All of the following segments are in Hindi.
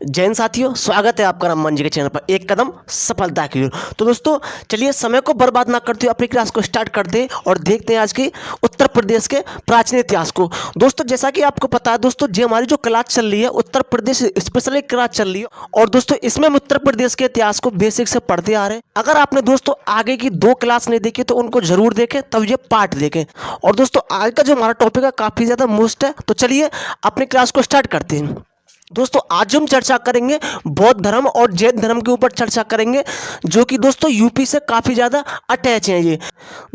जैन साथियों, स्वागत है आपका राम जी के चैनल पर एक कदम सफलता की ओर। तो दोस्तों चलिए समय को बर्बाद ना करते हुए अपनी क्लास को स्टार्ट करते हैं और देखते हैं आज की उत्तर प्रदेश के प्राचीन इतिहास को। दोस्तों जैसा कि आपको पता है दोस्तों, जी हमारी जो क्लास चल रही है उत्तर प्रदेश स्पेशल क्लास चल रही है और दोस्तों इसमें हम उत्तर प्रदेश के इतिहास को बेसिक से पढ़ते आ रहे हैं। अगर आपने दोस्तों आगे की 2 क्लास नहीं देखी तो उनको जरूर देखें, तब ये पार्ट देखें। और दोस्तों आज का जो हमारा टॉपिक है काफी ज्यादा मोस्ट है, तो चलिए अपनी क्लास को स्टार्ट करते हैं। दोस्तों आज हम चर्चा करेंगे बौद्ध धर्म और जैन धर्म के ऊपर चर्चा करेंगे, जो कि दोस्तों यूपी से काफ़ी ज़्यादा अटैच हैं ये।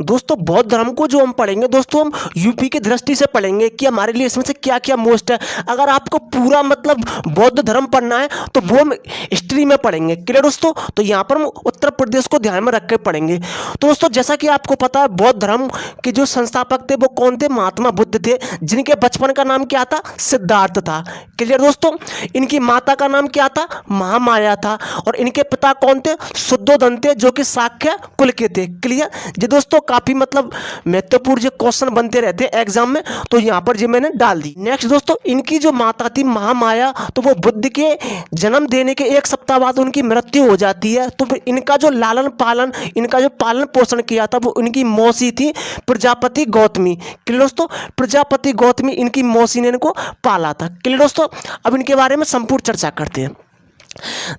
दोस्तों बौद्ध धर्म को जो हम पढ़ेंगे दोस्तों हम यूपी की दृष्टि से पढ़ेंगे कि हमारे लिए इसमें से क्या क्या मोस्ट है। अगर आपको पूरा मतलब बौद्ध धर्म पढ़ना है तो वो हम हिस्ट्री में पढ़ेंगे। क्लियर दोस्तों, तो यहाँ पर हम उत्तर प्रदेश को ध्यान में रख के पढ़ेंगे। तो दोस्तों जैसा कि आपको पता है बौद्ध धर्म के जो संस्थापक थे वो कौन थे? महात्मा बुद्ध थे, जिनके बचपन का नाम क्या था? सिद्धार्थ था। क्लियर दोस्तों, इनकी माता का नाम क्या था? महामाया था। और इनके पिता कौन थे? शुद्धोधन थे, जो कि शाक्य कुल के थे। क्लियर जी दोस्तों, काफी मतलब महत्वपूर्ण जो क्वेश्चन बनते रहते हैं एग्जाम में, तो यहाँ पर जी मैंने डाल दी। नेक्स्ट दोस्तों, इनकी जो माता थी महामाया, तो वो बुद्ध के जन्म देने के 1 सप्ताह बाद उनकी मृत्यु हो जाती है। तो फिर इनका जो लालन पालन, इनका जो पालन पोषण किया था वो इनकी मौसी थी प्रजापति गौतमी। क्लियर दोस्तों, प्रजापति गौतमी इनकी मौसी ने इनको पाला था। क्लियर दोस्तों, अब इनके बारे में संपूर्ण चर्चा करते हैं।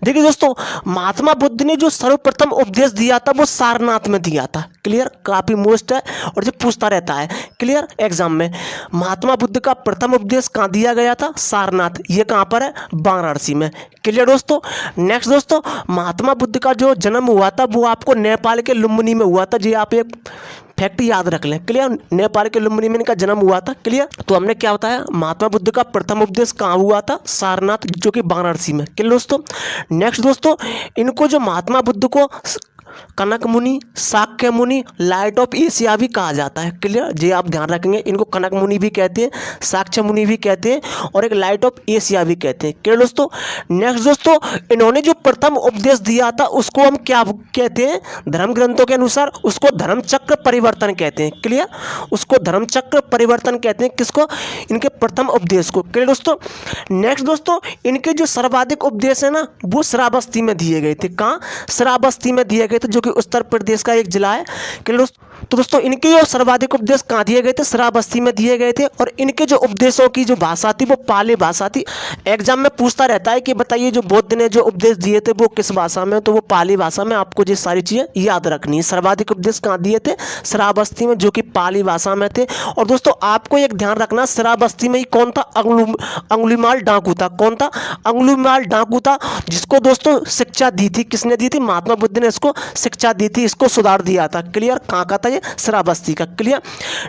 देखिए दोस्तों, महात्मा बुद्ध ने जो सर्वप्रथम उपदेश दिया था वो सारनाथ में दिया था। क्लियर, काफी मोस्ट है और जो पूछता रहता है क्लियर एग्जाम में। महात्मा बुद्ध का प्रथम उपदेश कहाँ दिया गया था? सारनाथ। ये कहाँ पर है? वाराणसी में। क्लियर दोस्तों, नेक्स्ट दोस्तों, महात्मा बुद्ध का जो जन्म हुआ था वो आपको नेपाल के लुम्बिनी में हुआ था। जी आप एक फैक्ट याद रख लें। क्लियर, नेपाल के लुम्बिनी में इनका जन्म हुआ था। क्लियर, तो हमने क्या बताया? महात्मा बुद्ध का प्रथम उपदेश कहाँ हुआ था? सारनाथ, जो कि वाराणसी में। क्लियर दोस्तों, नेक्स्ट दोस्तों, इनको जो महात्मा बुद्ध को कनक मुनि, शाक्य मुनि, लाइट ऑफ एशिया भी कहा जाता है। क्लियर जी आप ध्यान रखेंगे, इनको कनक मुनि भी कहते हैं, शाक्य मुनि भी कहते हैं और एक लाइट ऑफ एशिया भी कहते हैं। क्लियर दोस्तों, नेक्स्ट दोस्तों, इन्होंने जो प्रथम उपदेश दिया था उसको हम क्या कहते हैं? धर्म ग्रंथों के अनुसार उसको धर्म चक्र परिवर्तन कहते हैं। क्लियर, उसको धर्म चक्र परिवर्तन कहते हैं। किसको? इनके प्रथम उपदेश को। क्लियर दोस्तों, नेक्स्ट दोस्तों, इनके जो सर्वाधिक उपदेश है ना वो श्रावस्ती में दिए गए थे। कहाँ? श्रावस्ती में दिए गए थे, जो कि उत्तर प्रदेश का एक जिला है। क्लियर दोस्तों, तो दोस्तों इनके जो सर्वाधिक उपदेश कहाँ दिए गए थे? श्रावस्ती में दिए गए थे। और इनके जो उपदेशों की जो भाषा थी वो पाली भाषा थी। एग्जाम में पूछता रहता है कि बताइए जो बुद्ध ने जो उपदेश दिए थे वो किस भाषा में? तो वो पाली भाषा में। आपको ये सारी चीजें याद रखनी है। सर्वाधिक उपदेश कहाँ दिए थे? श्रावस्ती में, जो कि पाली भाषा में थे। और दोस्तों आपको एक ध्यान रखना, श्रावस्ती में ही कौन था? अंगुलीमाल डाकू था। कौन था? अंगुलीमाल डाकू था, जिसको दोस्तों शिक्षा दी थी। किसने दी थी? महात्मा बुद्ध ने इसको शिक्षा दी थी, इसको सुधार दिया था। क्लियर, कहाँ का था ये? श्रावस्ती का। क्लियर,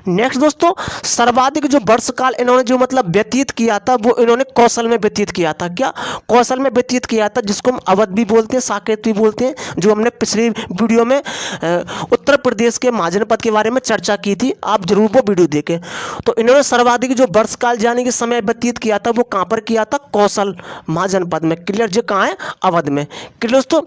नेक्स्ट दोस्तों, सर्वाधिक जो वर्ष काल इन्होंने जो मतलब व्यतीत किया था वो इन्होंने कौशल में व्यतीत किया था। क्या? कौशल में व्यतीत किया था, जिसको हम अवध भी बोलते हैं, साकेत भी बोलते हैं, जो हमने पिछली वीडियो में उत्तर प्रदेश के महाजनपद के बारे में चर्चा की थी। आप जरूर वो वीडियो देखें। तो इन्होंने सर्वाधिक जो वर्ष काल यानी कि समय व्यतीत किया था वो कहाँ पर किया था? कौशल महाजनपद में। क्लियर, जो कहाँ है? अवध में। क्लियर दोस्तों,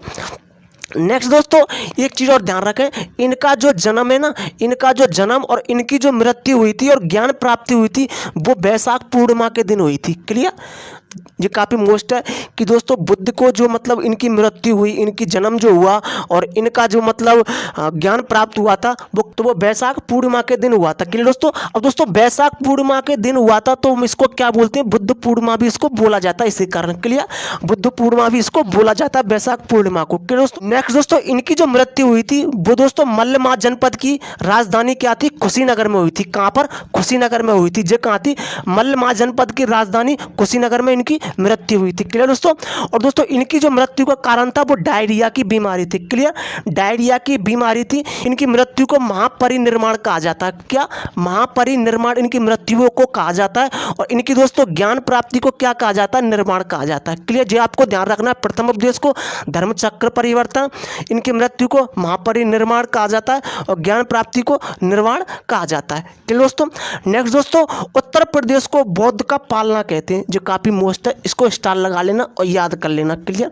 नेक्स्ट दोस्तों एक चीज और ध्यान रखें, इनका जो जन्म है ना, इनका जो जन्म और इनकी जो मृत्यु हुई थी और ज्ञान प्राप्ति हुई थी वो वैशाख पूर्णिमा के दिन हुई थी। क्लियर, ये काफ़ी मोस्ट है कि दोस्तों बुद्ध को जो मतलब इनकी मृत्यु हुई, इनकी जन्म जो हुआ और इनका जो मतलब ज्ञान प्राप्त हुआ था वो वैशाख पूर्णिमा के दिन हुआ था। क्लियर दोस्तों, अब दोस्तों वैशाख पूर्णिमा के दिन हुआ था तो हम इसको क्या बोलते हैं? बुद्ध पूर्णिमा भी इसको बोला जाता है, इसी कारण। क्लियर, बुद्ध पूर्णिमा भी इसको बोला जाता है, वैशाख पूर्णिमा को। क्लियर दोस्तों, नेक्स्ट दोस्तों, इनकी जो मृत्यु हुई थी वो दोस्तों मल्लमा जनपद की राजधानी क्या थी? कुशीनगर में हुई थी। कहाँ पर? कुशीनगर में हुई थी। जो कहाँ थी? मल्लमा जनपद की राजधानी कुशीनगर में इनकी मृत्यु हुई थी। क्लियर दोस्तों, और दोस्तों इनकी जो मृत्यु का कारण था वो डायरिया की बीमारी थी। क्लियर, डायरिया की बीमारी थी। इनकी मृत्यु को महापरिनिर्वाण कहा जाता है। क्या? महापरिनिर्वाण इनकी मृत्यु को कहा जाता है। और इनकी दोस्तों ज्ञान प्राप्ति को क्या कहा जाता है? निर्वाण कहा जाता है। क्लियर, जो आपको ध्यान रखना है, प्रथम उपदेश को धर्म चक्र परिवर्तन, इनकी मृत्यु को महापरिनिर्वाण कहा जाता है और ज्ञान प्राप्ति को निर्वाण कहा जाता है। क्लियर दोस्तों, नेक्स्ट दोस्तों, उत्तर प्रदेश को बौद्ध का पालना कहते हैं, जो काफी मोस्ट मोस्ट है, इसको स्टार लगा लेना और याद कर लेना। क्लियर।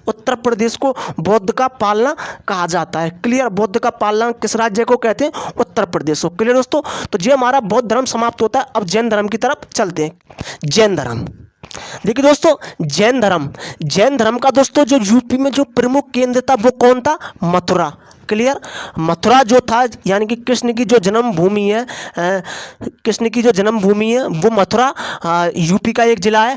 उत्तर प्रदेश को बौद्ध का पालना कहा जाता है। क्लियर। बौद्ध का पालना किस राज्य को कहते हैं? उत्तर प्रदेश को। क्लियर दोस्तों। तो ये हमारा बौद्ध धर्म समाप्त होता है। अब जैन धर्म की तरफ चलते हैं। जैन धर्म, देखिए दोस्तों, जैन धर्म का दोस्तों जो यूपी में जो प्रमुख केंद्र था वो कौन था? मथुरा। क्लियर। मथुरा जो था, यानी कि कृष्ण की जो जन्मभूमि है, कृष्ण की जो जन्मभूमि है वो मथुरा यूपी का एक जिला है।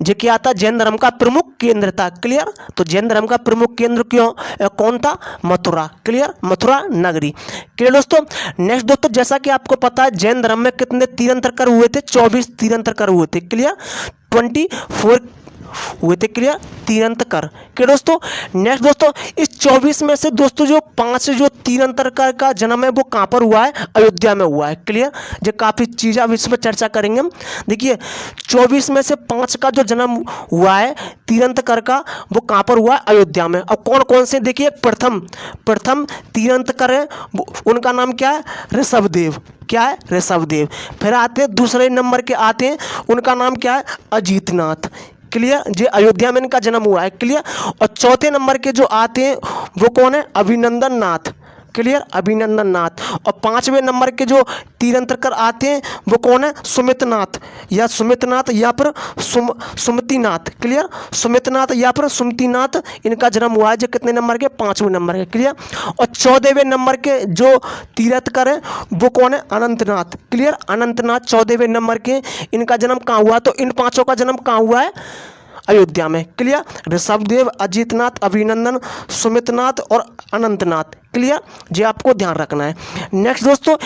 जो क्या था? जैन धर्म का प्रमुख केंद्र था। क्लियर। तो जैन धर्म का प्रमुख केंद्र कौन था? मथुरा। क्लियर। मथुरा नगरी। क्लियर दोस्तों। नेक्स्ट दोस्तों, जैसा कि आपको पता है जैन धर्म में कितने तीर्थंकर हुए थे? 24 तीर्थंकर हुए थे। क्लियर। 24 हुए थे। क्लियर। तीर्थंकर के दोस्तों। नेक्स्ट दोस्तों, इस 24 में से दोस्तों जो 5 जो तीर्थंकर का जन्म है वो कहाँ पर हुआ है? अयोध्या में हुआ है। क्लियर। जो काफ़ी चीज़ें अब इस पर चर्चा करेंगे हम। देखिए 24 में से 5 का जो जन्म हुआ है तीर्थंकर का वो कहाँ पर हुआ है? अयोध्या में। अब कौन कौन से? देखिए प्रथम तीर्थंकर है, उनका नाम क्या है? ऋषभदेव। क्या है? ऋषभदेव। फिर आते हैं दूसरे नंबर के आते हैं, उनका नाम क्या है? अजीतनाथ। क्लियर। जो अयोध्या में इनका जन्म हुआ है। क्लियर। और चौथे नंबर के जो आते हैं वो कौन है? अभिनंदन नाथ। क्लियर। अभिनंदन नाथ। और 5वें नंबर के जो तीर्थंकर आते हैं वो कौन है? सुमितनाथ या फिर सुमतिनाथ। क्लियर। सुमितनाथ या फिर सुमतिनाथ, इनका जन्म हुआ है। जो कितने नंबर के? 5वें नंबर के। क्लियर। और 14वें नंबर के जो तीर्थंकर हैं वो कौन है? अनंतनाथ। क्लियर। अनंतनाथ 14वें नंबर के, इनका जन्म कहाँ हुआ? तो इन 5 का जन्म कहाँ हुआ है? अयोध्या में। क्लियर। ऋषभदेव, अजीतनाथ, अभिनंदन, सुमितनाथ और अनंतनाथ। क्लियर। ये आपको ध्यान रखना है। नेक्स्ट दोस्तों,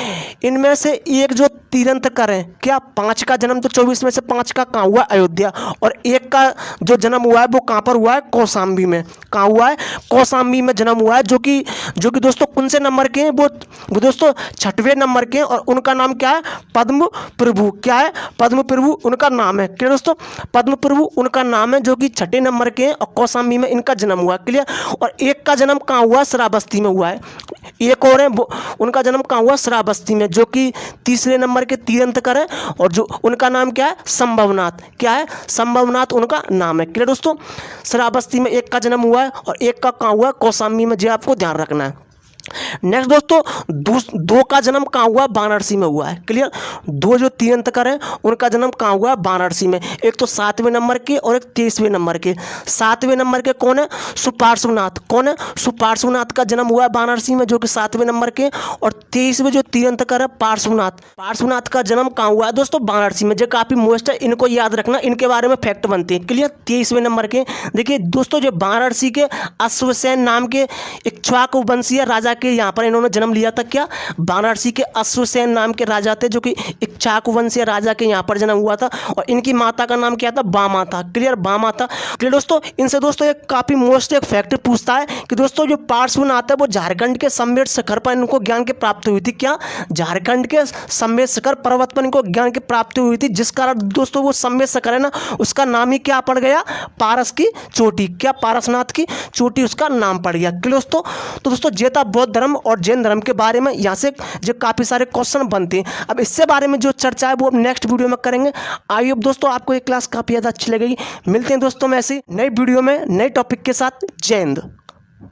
इनमें से एक जो तीर्थंकर है, क्या 5 का जन्म तो 24 में से 5 का कहाँ हुआ? अयोध्या। और एक का जो जन्म हुआ है वो कहाँ पर हुआ है? कौशाम्बी में। कहाँ हुआ है? कौशाम्बी में जन्म हुआ है। जो कि दोस्तों कौन से नंबर के हैं? वो दोस्तों 6वें नंबर के हैं और उनका नाम क्या है? पद्म प्रभु। क्या है? पद्म प्रभु उनका नाम है। क्लियर दोस्तों। पद्म प्रभु उनका नाम है, जो कि 6ठे नंबर के हैं और कौशाम्बी में इनका जन्म हुआ। क्लियर। और एक का जन्म कहाँ हुआ? श्रावस्ती में हुआ है। एक और है, उनका जन्म कहाँ हुआ? श्रावस्ती में, जो कि 3रे नंबर के तीर्थंकर है और जो उनका नाम क्या है? संभवनाथ। क्या है? संभवनाथ उनका नाम है। क्लियर दोस्तों। श्रावस्ती में एक का जन्म हुआ है और एक का कहाँ हुआ? कौशाम्बी में। जो आपको ध्यान रखना है। नेक्स्ट दोस्तों, 2 का जन्म कहाँ हुआ? वाराणसी में हुआ है। क्लियर। 2 जो तीर्थंकर हैं उनका जन्म कहाँ हुआ? वाराणसी में। एक तो 7वें नंबर के और एक 23वें नंबर के। 7वें नंबर के कौन है? सुपार्श्वनाथ। कौन है? सुपार्श्वनाथ का जन्म हुआ है वाराणसी में, जो कि 7वें नंबर के। और 23वें जो तीर्थंकर है पार्श्वनाथ का जन्म कहाँ हुआ है? दोस्तों वाराणसी में। जो काफ़ी मोस्ट है, इनको याद रखना, इनके बारे में फैक्ट बनते हैं। क्लियर। 23वें नंबर के। देखिए दोस्तों, जो वाराणसी के अश्वसेन नाम के इक्ष्वाकु वंशीय राजा के यहाँ पर इन्होंने जन्म लिया था। क्या? वाराणसी के अश्वसेन नाम के राजा थे, जो कि इक्ष्वाकु वंशीय राजा के यहाँ पर जन्म हुआ था। और इनकी माता का नाम क्या था? बामा था। क्लियर। बामा था। क्लियर दोस्तों। इनसे दोस्तों एक काफ़ी मोस्ट एक फैक्ट पूछता है कि दोस्तों जो पार्श्वनाथ है वो झारखंड के सम्मेद शिखर पर इनको ज्ञान की प्राप्ति हुई थी। क्या? झारखंड के सम्मेद शिखर पर्वत पर इनको ज्ञान की प्राप्ति हुई थी, जिस कारण दोस्तों वो सम्मेद शिखर है ना, उसका नाम ही क्या पड़ गया? पारस की चोटी। क्या? पारसनाथ की चोटी उसका नाम पड़ गया। क्लियर दोस्तों। तो दोस्तों ये था बौद्ध धर्म और जैन धर्म के बारे में। यहाँ से जो काफ़ी सारे क्वेश्चन बनते हैं। अब इससे बारे में जो चर्चा है वो अब नेक्स्ट वीडियो में करेंगे। आई होप दोस्तों आपको ये क्लास काफ़ी ज़्यादा अच्छी लगेगी। मिलते हैं दोस्तों में ऐसी नई वीडियो में नए टॉपिक के साथ। जय हिंद।